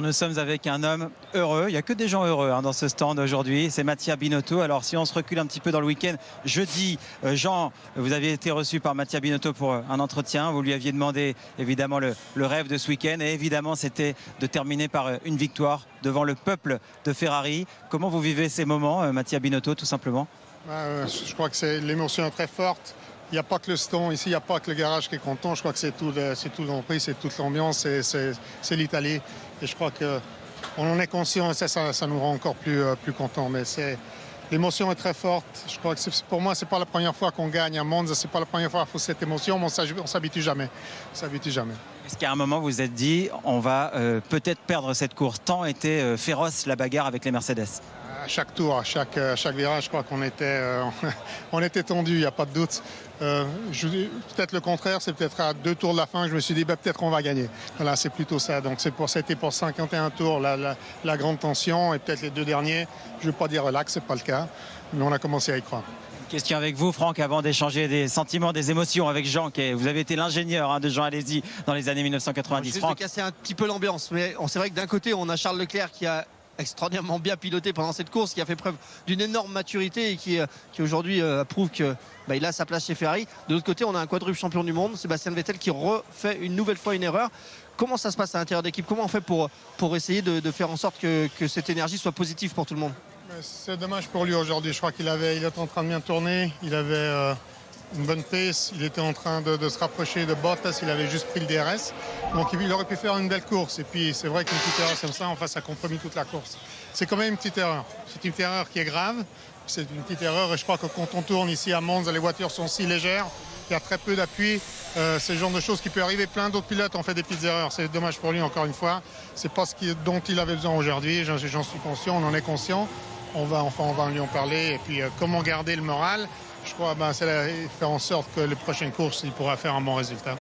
Nous sommes avec un homme heureux, il n'y a que des gens heureux dans ce stand aujourd'hui, c'est Mattia Binotto. Alors si on se recule un petit peu dans le week-end, jeudi, Jean, vous aviez été reçu par Mattia Binotto pour un entretien, vous lui aviez demandé évidemment le rêve de ce week-end et évidemment c'était de terminer par une victoire devant le peuple de Ferrari. Comment vous vivez ces moments, Mattia Binotto, tout simplement? Je crois que l'émotion est très forte. Il n'y a pas que le stand, ici il n'y a pas que le garage qui est content, je crois que c'est tout l'emprise, c'est toute l'ambiance, c'est l'Italie. Et je crois qu'on en est conscient et ça nous rend encore plus contents. Mais l'émotion est très forte. Je crois que pour moi, ce n'est pas la première fois qu'on gagne à Monza, ce n'est pas la première fois qu'il faut cette émotion, mais on ne s'habitue jamais. Est-ce qu'à un moment vous vous êtes dit, on va peut-être perdre cette course, tant était féroce la bagarre avec les Mercedes? À chaque tour, à chaque virage, je crois qu'on était, on était tendu, il n'y a pas de doute. Peut-être le contraire, c'est peut-être à 2 tours de la fin que je me suis dit peut-être qu'on va gagner. Voilà, c'est plutôt ça. Donc c'était pour 51 tours la grande tension et peut-être les 2 derniers. Je ne veux pas dire relax, ce n'est pas le cas, mais on a commencé à y croire. Question avec vous, Franck, avant d'échanger des sentiments, des émotions avec Jean. Vous avez été l'ingénieur de Jean Alesi dans les années 1990. Je vais casser un petit peu l'ambiance, mais c'est vrai que d'un côté, on a Charles Leclerc qui a extraordinairement bien piloté pendant cette course, qui a fait preuve d'une énorme maturité et qui aujourd'hui prouve qu'il a sa place chez Ferrari. De l'autre côté, on a un quadruple champion du monde, Sébastien Vettel, qui refait une nouvelle fois une erreur. Comment ça se passe à l'intérieur d'équipe? Comment on fait pour essayer de faire en sorte que cette énergie soit positive pour tout le monde? C'est dommage pour lui aujourd'hui. Je crois qu'il était en train de bien tourner. Il avait une bonne pace. Il était en train de se rapprocher de Bottas. Il avait juste pris le DRS. Donc il aurait pu faire une belle course. Et puis c'est vrai qu'une petite erreur comme ça, en face, ça compromis toute la course. C'est quand même une petite erreur. C'est une petite erreur qui est grave. C'est une petite erreur. Et je crois que quand on tourne ici à Monza, les voitures sont si légères. Il y a très peu d'appui. C'est le genre de choses qui peut arriver. Plein d'autres pilotes ont fait des petites erreurs. C'est dommage pour lui, encore une fois. C'est pas dont il avait besoin aujourd'hui. J'en suis conscient. On en est conscient. On va lui en parler. Et puis, comment garder le moral? Je crois c'est faire en sorte que les prochaines courses, il pourra faire un bon résultat.